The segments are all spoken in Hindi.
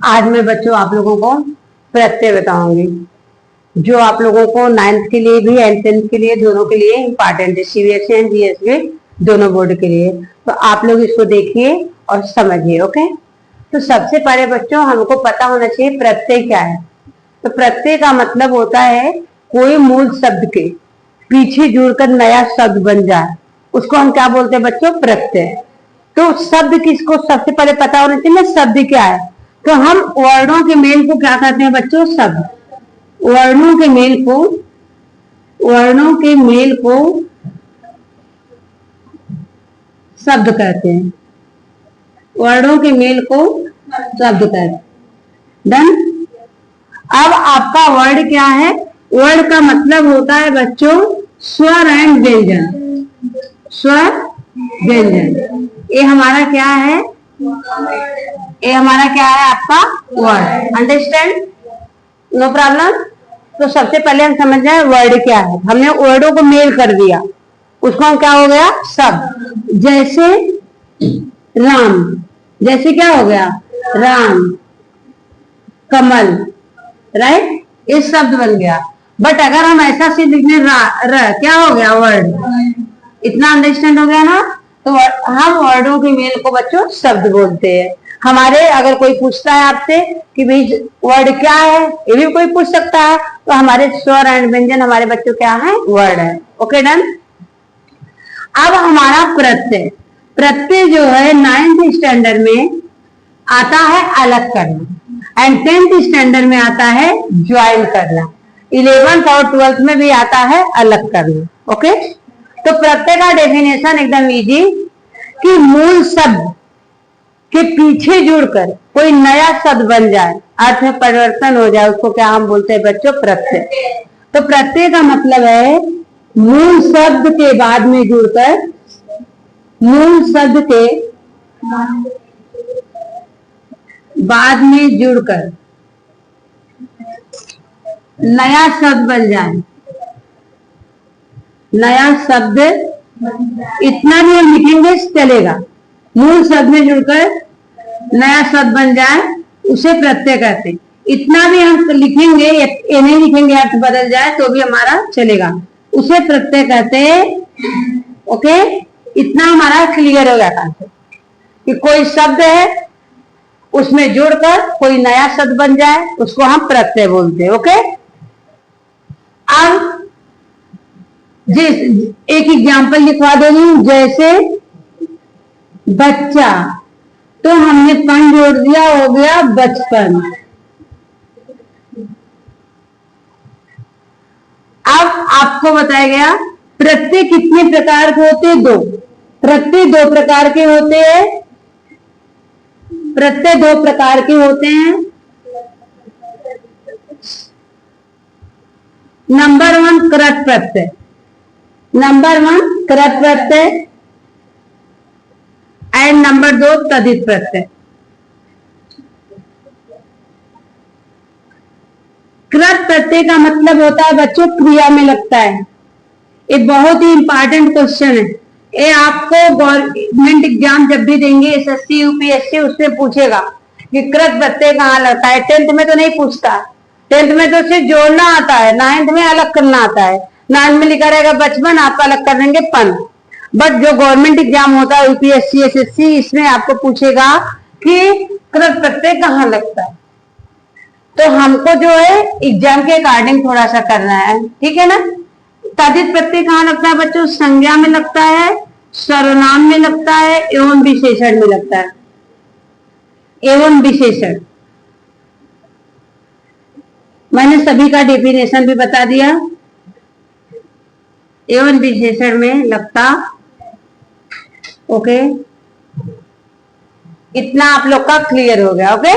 आज मैं बच्चों आप लोगों को प्रत्यय बताऊंगी जो आप लोगों को 9th के लिए भी एंड 10th के लिए दोनों के लिए इम्पोर्टेंट है, सीबीएसई एंड जीएसई दोनों बोर्ड के लिए। तो आप लोग इसको देखिए और समझिए। ओके, तो सबसे पहले बच्चों हमको पता होना चाहिए प्रत्यय क्या है। तो प्रत्यय का मतलब होता है कोई मूल शब्द के पीछे जुड़कर नया शब्द बन जाए, उसको हम क्या बोलते हैं बच्चों? प्रत्यय। तो शब्द किसको सबसे पहले पता होना चाहिए ना, शब्द क्या है। तो हम वर्णों के मेल को क्या कहते हैं बच्चों? शब्द। वर्णों के मेल को शब्द कहते हैं। वर्णों के मेल को शब्द कहते हैं। डन। अब आपका वर्ड क्या है? वर्ड का मतलब होता है बच्चों स्वर एंड व्यंजन। स्वर व्यंजन, ये हमारा क्या है? ये हमारा क्या है आपका वर्ड। अंडरस्टैंड? No problem. तो सबसे पहले हम समझ जाए वर्ड क्या है। हमने वर्डों को मेल कर दिया, उसको हम क्या हो गया? शब्द। जैसे राम, जैसे क्या हो गया? राम। कमल, राइट, ये शब्द बन गया। बट अगर हम ऐसा से लिखने क्या हो गया? वर्ड। इतना अंडरस्टैंड हो गया ना? तो हम वर्डों के मेल को बच्चों शब्द बोलते हैं। हमारे अगर कोई पूछता है आपसे कि भाई वर्ड क्या है, ये भी कोई पूछ सकता है, तो हमारे स्वर एंड व्यंजन हमारे बच्चों क्या है? वर्ड है। Okay, done. अब हमारा प्रत्यय, प्रत्यय जो है 9th स्टैंडर्ड में आता है अलग करना एंड 10th स्टैंडर्ड में आता है ज्वाइन करना, 11th और 12th में भी आता है अलग करना। ओके, तो प्रत्यय का डेफिनेशन एकदम इजी कि मूल शब्द के पीछे जुड़कर कोई नया शब्द बन जाए, अर्थ में परिवर्तन हो जाए, उसको क्या हम बोलते हैं बच्चों? प्रत्यय। तो प्रत्यय का मतलब है मूल शब्द के बाद में जुड़कर, मूल शब्द के बाद में जुड़कर नया शब्द बन जाए। नया शब्द, इतना भी हम लिखेंगे चलेगा। मूल शब्द में जुड़कर नया शब्द बन जाए उसे प्रत्यय कहते हैं। इतना भी हम लिखेंगे, ये नहीं लिखेंगे अर्थ बदल जाए तो भी हमारा चलेगा, उसे प्रत्यय कहते हैं। ओके, इतना हमारा क्लियर हो गया कॉन्सेप्ट कि कोई शब्द है उसमें जुड़कर कोई नया शब्द बन जाए उसको हम प्रत्यय बोलते हैं। ओके, अब जिस एक एग्जाम्पल लिखवा देंगे, जैसे बच्चा, तो हमने पन जोड़ दिया, हो गया बचपन। अब आपको बताया गया प्रत्यय कितने प्रकार के होते हैं? 2। प्रत्यय 2 प्रकार के होते हैं। प्रत्यय 2 प्रकार के होते हैं। नंबर 1 कृत प्रत्यय, नंबर 1 कृत प्रत्यय एंड नंबर 2 तद्धित प्रत्यय। कृत प्रत्यय का मतलब होता है बच्चों क्रिया में लगता है। ये बहुत ही इंपॉर्टेंट क्वेश्चन है। ये आपको गवर्नमेंट एग्जाम जब भी देंगे, एसएससी यूपीएससी, उसमें पूछेगा कि कृत प्रत्यय कहाँ लगता है। 10th में तो नहीं पूछता, 10th में तो सिर्फ जोड़ना आता है, 9th में अलग करना आता है। 9th में लिखा रहेगा बचपन, आप अलग कर देंगे पन। बट जो गवर्नमेंट एग्जाम होता है यूपीएससी एसएससी, इसमें आपको पूछेगा कि कृत प्रत्यय कहाँ लगता है। तो हमको जो है एग्जाम के अकॉर्डिंग थोड़ा सा करना है, ठीक है ना। तद्धित प्रत्यय कहाँ लगता है बच्चों? संज्ञा में लगता है, सर्वनाम में लगता है एवं विशेषण में लगता है। एवं विशेषण मैंने सभी का डेफिनेशन भी बता दिया। एवं विशेषण में लगता। ओके, इतना आप लोग का क्लियर हो गया। ओके,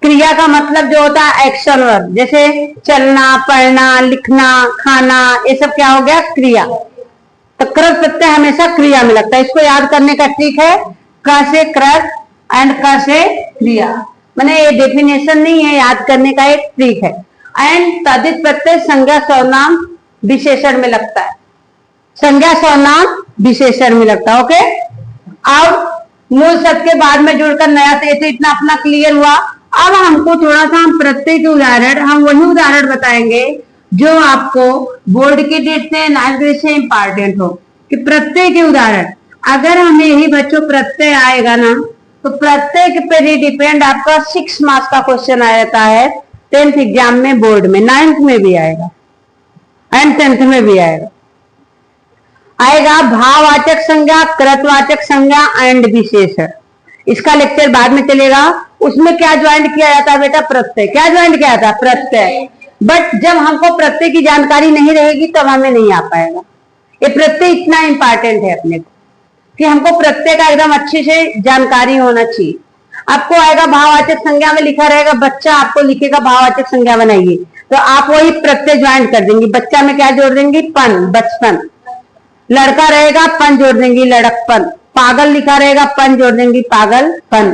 क्रिया का मतलब जो होता है एक्शन वर्ब, जैसे चलना, पढ़ना, लिखना, खाना, ये सब क्या हो गया? क्रिया। तो कृत प्रत्यय हमेशा क्रिया में लगता है। इसको याद करने का ट्रिक है क से कृत एंड क से क्रिया, मैंने ये डेफिनेशन नहीं है, याद करने का एक ट्रिक है। एंड तद्धित प्रत्यय संज्ञा सर्वनाम विशेषण में लगता है। संज्ञा सर्वनाम विशेषण में लगता है। ओके, अब मूल शब्द के बाद में जुड़कर नया, तो ऐसे इतना अपना क्लियर हुआ। अब हमको थोड़ा सा हम प्रत्यय के उदाहरण, हम वही उदाहरण बताएंगे जो आपको बोर्ड की डेट से 9th ग्रेड से इंपॉर्टेंट हो, कि प्रत्यय के उदाहरण। अगर हमें यही बच्चों प्रत्यय आएगा ना, तो प्रत्यय के पे ही डिपेंड आपका 6 मार्क्स का क्वेश्चन आ जाता है 10th एग्जाम में, बोर्ड में, 9th में भी आएगा एंड 10th में भी आएगा। भाववाचक संज्ञा, कृतवाचक संज्ञा एंड विशेषण। इसका लेक्चर बाद में चलेगा। उसमें क्या ज्वाइंट किया जाता है बेटा? प्रत्यय। क्या ज्वाइंट किया जाता है? प्रत्यय। बट जब हमको प्रत्यय की जानकारी नहीं रहेगी तब हमें नहीं आ पाएगा। ये प्रत्यय इतना इंपॉर्टेंट है अपने को कि हमको प्रत्यय का एकदम अच्छे से जानकारी होना चाहिए। आपको आएगा भाववाचक संज्ञा में लिखा रहेगा, बच्चा आपको लिखेगा भाववाचक संज्ञा बनाइए, तो आप वही प्रत्यय ज्वाइंट कर देंगे। बच्चा में क्या जोड़ देंगे? पन, बचपन। लड़का रहेगा, पन जोड़ देंगी, लड़कपन। पागल लिखा रहेगा, पन जोड़ देंगी, पागलपन।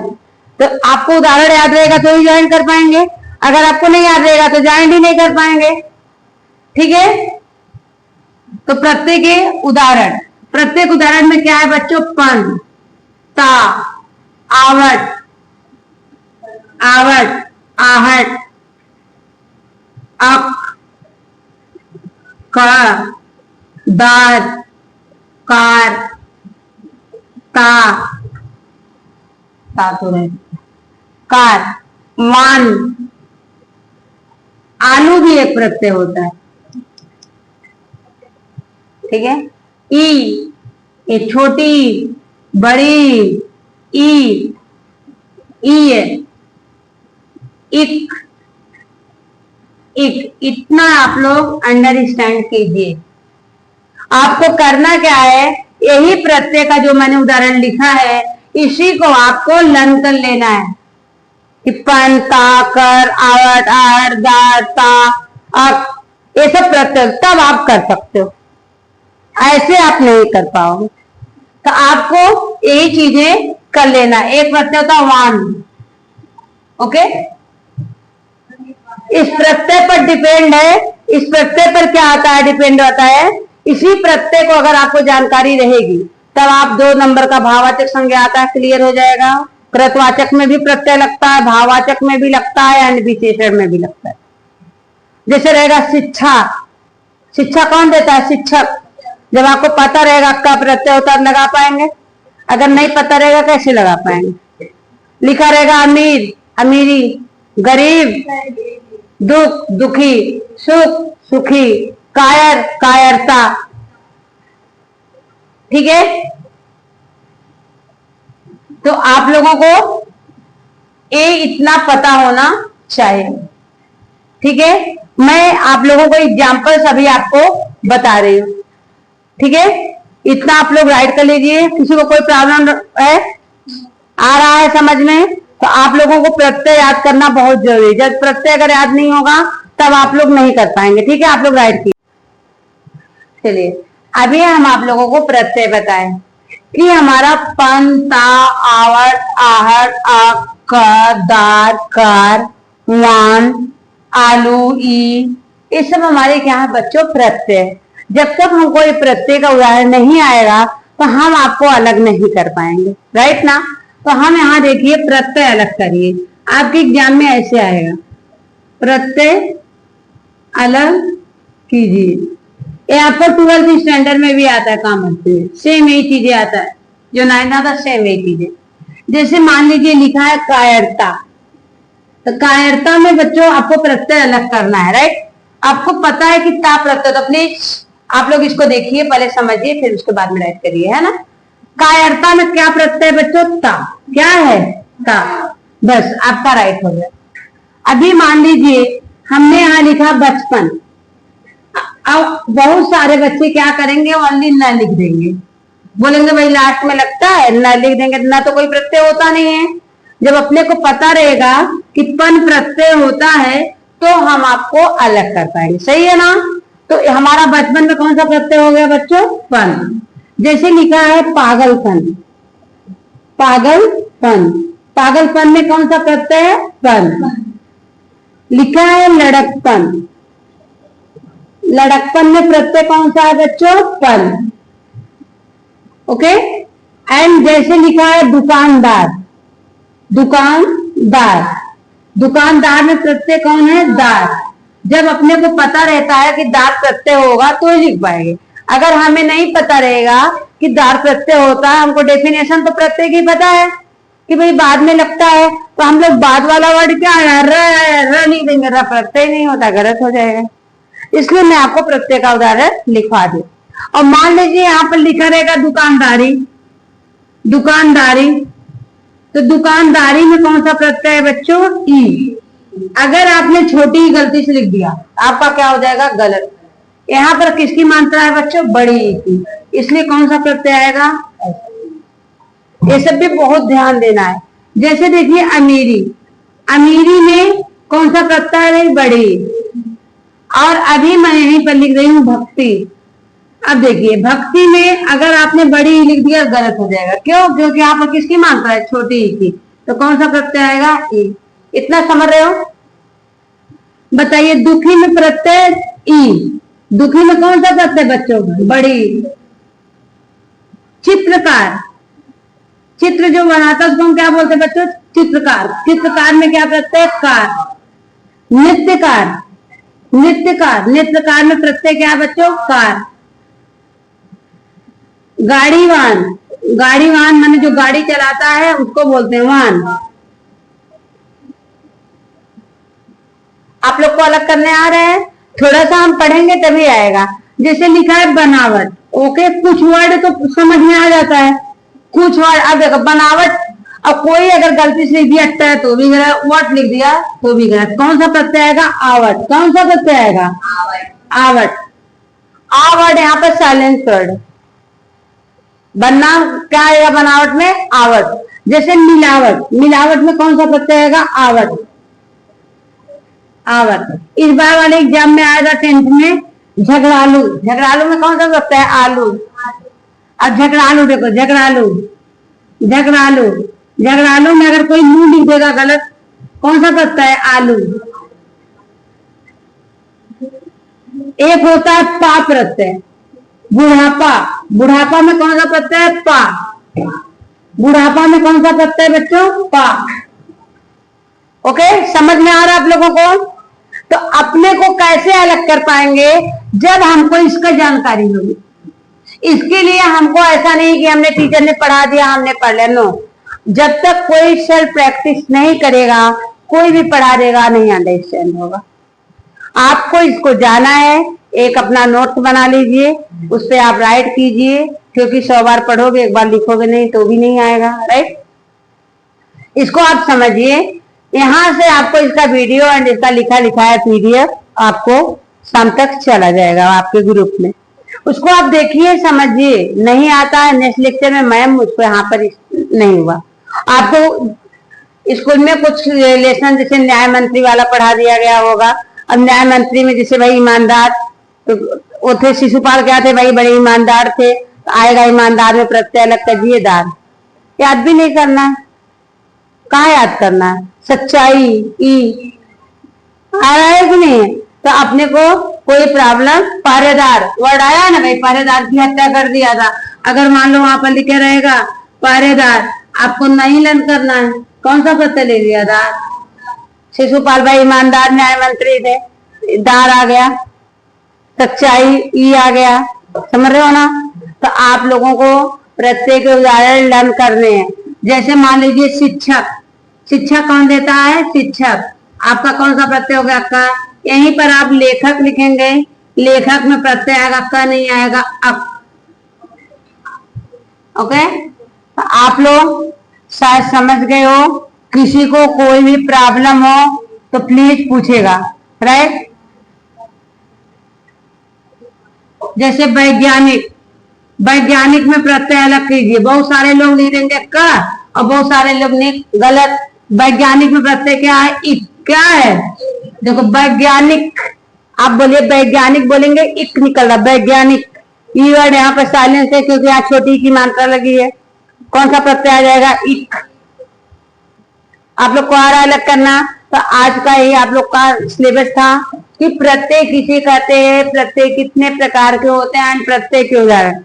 तो आपको उदाहरण याद रहेगा तो ही ज्वाइन कर पाएंगे, अगर आपको नहीं याद रहेगा तो ज्वाइन ही नहीं कर पाएंगे। ठीक है, तो प्रत्यय के उदाहरण, प्रत्येक उदाहरण में क्या है बच्चों? पन, ता, आवट, आवट, आहट, अक, क, दार, कार, ता तो रहे, कार, मान। आलू भी एक प्रत्यय होता है। ठीक है, ई, ये छोटी, बड़ी, ई, है, इक, इतना आप लोग अंडरस्टैंड कीजिए। आपको करना क्या है, यही प्रत्यय का जो मैंने उदाहरण लिखा है इसी को आपको लर्न कर लेना है कि पन, ता, कर, आवट, आहट, दार, ता, अक, ये सब प्रत्यय तब आप कर सकते हो, ऐसे आप नहीं कर पाओगे। तो आपको यही चीजें कर लेना। एक प्रत्यय होता है वान। ओके, इस प्रत्यय पर डिपेंड है, इस प्रत्यय पर क्या आता है? डिपेंड होता है। इसी प्रत्यय को अगर आपको जानकारी रहेगी तब आप 2 नंबर का भाववाचक संज्ञा आता है, क्लियर हो जाएगा। कृतवाचक में भी प्रत्यय लगता है, भाववाचक में भी लगता है एंड विशेषण में भी लगता है। जैसे रहेगा शिक्षा, शिक्षा कौन देता है? शिक्षक। जब आपको पता रहेगा का प्रत्यय होता है लगा पाएंगे, अगर नहीं पता रहेगा कैसे लगा पाएंगे? लिखा रहेगा अमीर, अमीरी, गरीब, दुख, दुखी, सुख, सुखी, कायर, कायरता। ठीक है, तो आप लोगों को ये इतना पता होना चाहिए। ठीक है, मैं आप लोगों को एग्जाम्पल सभी आपको बता रही हूं। ठीक है, इतना आप लोग राइट कर लीजिए। किसी को कोई प्रॉब्लम है, आ रहा है समझ में? तो आप लोगों को प्रत्यय याद करना बहुत जरूरी है। जब प्रत्यय अगर याद नहीं होगा तब आप लोग नहीं कर पाएंगे। ठीक है, आप लोग राइट कीजिए। चलिए, अभी हम आप लोगों को प्रत्यय बताएं कि हमारा पन, ता, आवट, आहट, अक, क, दार, कार, वान, आलू, ई, ये सब हमारे क्या है बच्चों? प्रत्यय। जब तक हमको ये प्रत्यय का उदाहरण नहीं आएगा तो हम आपको अलग नहीं कर पाएंगे, राइट ना? तो हम यहाँ देखिए प्रत्यय अलग करिए। आपके एग्जाम में ऐसे आएगा, प्रत्यय अलग कीजिए। ये आपको 12th स्टैंडर्ड में भी आता है कॉमर्स में, सेम यही चीजें आता है जो 9th आता है, सेम यही चीजें। जैसे मान लीजिए लिखा है कायरता, तो कायरता में बच्चों आपको प्रत्यय अलग करना है, राइट? आपको पता है कि ता प्रत्यय, तो प्लीज आप लोग इसको देखिए, पहले समझिए फिर उसके बाद में राइट करिए, है ना? कायरता में क्या प्रत्यय बच्चों? ता। क्या है? ता। बस आपका राइट हो गया। अभी मान लीजिए हमने यहाँ लिखा बचपन। अब बहुत सारे बच्चे क्या करेंगे? ओनली न लिख देंगे, बोलेंगे भाई लास्ट में लगता है, न लिख देंगे, ना तो कोई प्रत्यय होता नहीं है। जब अपने को पता रहेगा कि पन प्रत्यय होता है तो हम आपको अलग कर पाएंगे, सही है ना? तो हमारा बचपन में कौन सा प्रत्यय हो गया बच्चों? पन। जैसे लिखा है पागलपन, पागलपन, पागलपन में कौन सा प्रत्यय है? पन। लिखा है लड़कपन, लड़कपन में प्रत्यय कौन सा है बच्चों? पन। ओके, एंड जैसे लिखा है दुकानदार, दुकानदार, दुकानदार में प्रत्यय कौन है? दार। जब अपने को पता रहता है कि दार प्रत्यय होगा तो ही लिख पाएंगे। अगर हमें नहीं पता रहेगा कि दार प्रत्यय होता है, हमको डेफिनेशन तो प्रत्यय की पता है कि भाई बाद में लगता है, तो हम लोग बाद वाला वर्ड क्या है? र नहीं देंगे, र प्रत्यय नहीं होता, गलत हो जाएगा। इसलिए मैं आपको प्रत्यय का उदाहरण लिखवा दी। और मान लीजिए यहाँ पर लिखा रहेगा दुकानदारी, दुकानदारी, तो दुकानदारी में कौन सा प्रत्यय है बच्चों? ई। अगर आपने छोटी ही गलती से लिख दिया, आपका क्या हो जाएगा? गलत। यहाँ पर किसकी मात्रा है बच्चों? बड़ी ई की, इसलिए कौन सा प्रत्यय आएगा? ये सब भी बहुत ध्यान देना है। जैसे देखिए अमीरी, अमीरी में कौन सा प्रत्यय है? बड़ी। और अभी मैं यहीं पर लिख रही हूं भक्ति। अब देखिए भक्ति में अगर आपने बड़ी ई लिख दिया गलत हो जाएगा। क्यों? क्योंकि यहाँ पर किसकी मात्रा है? छोटी ई की, तो कौन सा प्रत्यय आएगा? ई। इतना समझ रहे हो? बताइए दुखी में प्रत्यय ई, दुखी में कौन सा प्रत्यय बच्चों? बड़ी। चित्रकार, चित्र जो बनाता है उसको हम क्या बोलते हैं बच्चों? चित्रकार। चित्रकार में क्या प्रत्यय? कार। नृत्यकार, नृत्यकार, नृत्यकार में प्रत्यय क्या है बच्चों? कार। गाड़ीवान, गाड़ीवान माने जो गाड़ी चलाता है उसको बोलते हैं वाहन। आप लोग को अलग करने आ रहे हैं? थोड़ा सा हम पढ़ेंगे तभी आएगा। जैसे लिखा है बनावट, ओके, कुछ वर्ड तो समझ में आ जाता है, कुछ वर्ड। अब देखो बनावट, अब कोई अगर गलती से लिख दिया ट तो भी गलत, वट लिख दिया तो भी गलत। कौन सा प्रत्यय आएगा? आवट। कौन सा प्रत्यय आएगा? आवट। आवट यहाँ पर साइलेंस वर्ड। बनना क्या आएगा बनावट में? आवट। जैसे मिलावट, मिलावट में कौन सा प्रत्यय आएगा? Out, out. इस बार वाले एग्जाम में आएगा 10th में झगड़ालू, झगड़ालू में कौन सा प्रत्यय है? आलू। अब झगड़ालू देखो, झगड़ालू, झगड़ालू, झगड़ालू में अगर कोई लू लिख देगा गलत, कौन सा प्रत्यय है? आलू। एक होता है पा प्रत्यय, बुढ़ापा, बुढ़ापा में कौन सा प्रत्यय है? पा। बुढ़ापा में कौन सा प्रत्यय बच्चों? पा। ओके, समझ में आ रहा है आप लोगों को? तो अपने को कैसे अलग कर पाएंगे? जब हमको इसका जानकारी होगी। इसके लिए हमको ऐसा नहीं कि हमने टीचर ने पढ़ा दिया हमने पढ़ लिया, नो। जब तक कोई सेल्फ प्रैक्टिस नहीं करेगा, कोई भी पढ़ा देगा नहीं अंडरस्टैंड होगा। आपको इसको जाना है। एक अपना नोट बना लीजिए, उस पर आप राइट कीजिए, क्योंकि 100 बार पढ़ोगे, एक बार लिखोगे नहीं तो भी नहीं आएगा, राइट। इसको आप समझिए। यहां से आपको इसका वीडियो एंड इसका लिखा लिखाया PDF आपको शाम तक चला जाएगा आपके ग्रुप में। उसको आप देखिए, समझिए। नहीं आता है नेक्स्ट लेक्चर में मैम मुझको यहाँ पर नहीं हुआ। आपको स्कूल में कुछ लेसन जैसे न्याय मंत्री वाला पढ़ा दिया गया होगा। अब न्याय मंत्री में जैसे भाई ईमानदार, तो वो थे शिशुपाल, क्या थे भाई? बड़े ईमानदार थे। तो आएगा ईमानदार में प्रत्यय अलग करिए दार। याद भी नहीं करना है, कहाँ याद करना है? सच्चाई ई आ रहा है कि नहीं? तो अपने को कोई प्रॉब्लम? पहरेदार वर्ड आया ना भाई, पहरेदार की हत्या कर दिया था। अगर मान लो वहां पर लिखे रहेगा पहरेदार, आपको नहीं लर्न करना है। कौन सा प्रत्यय ले लिया? दार। शिशुपाल भाई ईमानदार न्याय मंत्री थे, दार आ गया। सच्चाई ई आ गया। समझ रहे हो ना? तो आप लोगों को प्रत्यय के उदाहरण लर्न करने हैं। जैसे मान लीजिए शिक्षक, शिक्षक कौन देता है? शिक्षक। आपका कौन सा प्रत्यय हो गया? का। यहीं पर आप लेखक लिखेंगे, लेखक में प्रत्यय आएगा का, नहीं आएगा अक। ओके, तो आप लोग शायद समझ गए हो। किसी को कोई भी प्रॉब्लम हो तो प्लीज पूछेगा, राइट। जैसे वैज्ञानिक, वैज्ञानिक में प्रत्यय अलग कीजिए। बहुत सारे लोग लिख देंगे का और बहुत सारे लोग नहीं, गलत। वैज्ञानिक में प्रत्यय क्या है? इक। क्या है? देखो वैज्ञानिक, आप बोलिए वैज्ञानिक, बोलेंगे इक निकल रहा, वैज्ञानिक। ई वर्ड यहाँ पर साइलेंस है क्योंकि यहाँ छोटी की मात्रा लगी है। कौन सा प्रत्यय आ जाएगा? इक। आप लोग को आ रहा है अलग करना? तो आज का ही आप लोग का सिलेबस था कि प्रत्यय किसे कहते हैं, प्रत्यय कितने प्रकार के होते हैं, प्रत्यय के उदाहरण।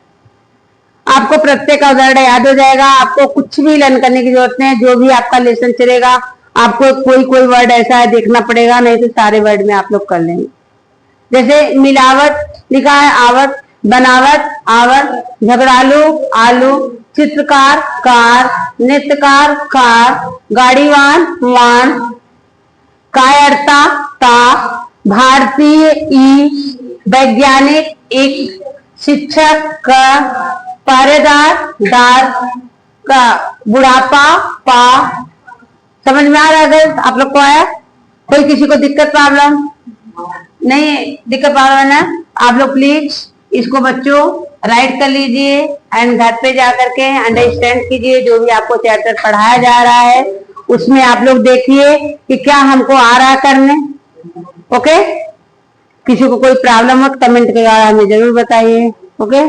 आपको प्रत्येक का उदाहरण याद हो जाएगा, आपको कुछ भी लर्न करने की जरूरत नहीं है। जो भी आपका लेसन चलेगा आपको कोई कोई वर्ड ऐसा है देखना पड़ेगा, नहीं तो सारे वर्ड में आप लोग कर लेंगे। जैसे मिलावट लिखा है आवत, बनावट आवत, झगड़ालू आलू, चित्रकार कार, नृत्यकार कार, गाड़ीवान वान, कायरता ता, भारतीय ई, वैज्ञानिक एक, शिक्षक का, पहरेदार दार का, बुढ़ापा पा। समझ में आ रहा है आप लोग को? आया? कोई किसी को दिक्कत प्रॉब्लम नहीं? दिक्कत प्रॉब्लम है आप लोग प्लीज इसको बच्चों राइट कर लीजिए एंड घर पे जाकर के अंडरस्टैंड कीजिए। जो भी आपको चैप्टर पढ़ाया जा रहा है उसमें आप लोग देखिए कि क्या हमको आ रहा करने। ओके, किसी को कोई प्रॉब्लम हो कमेंट के द्वारा हमें जरूर बताइए। ओके।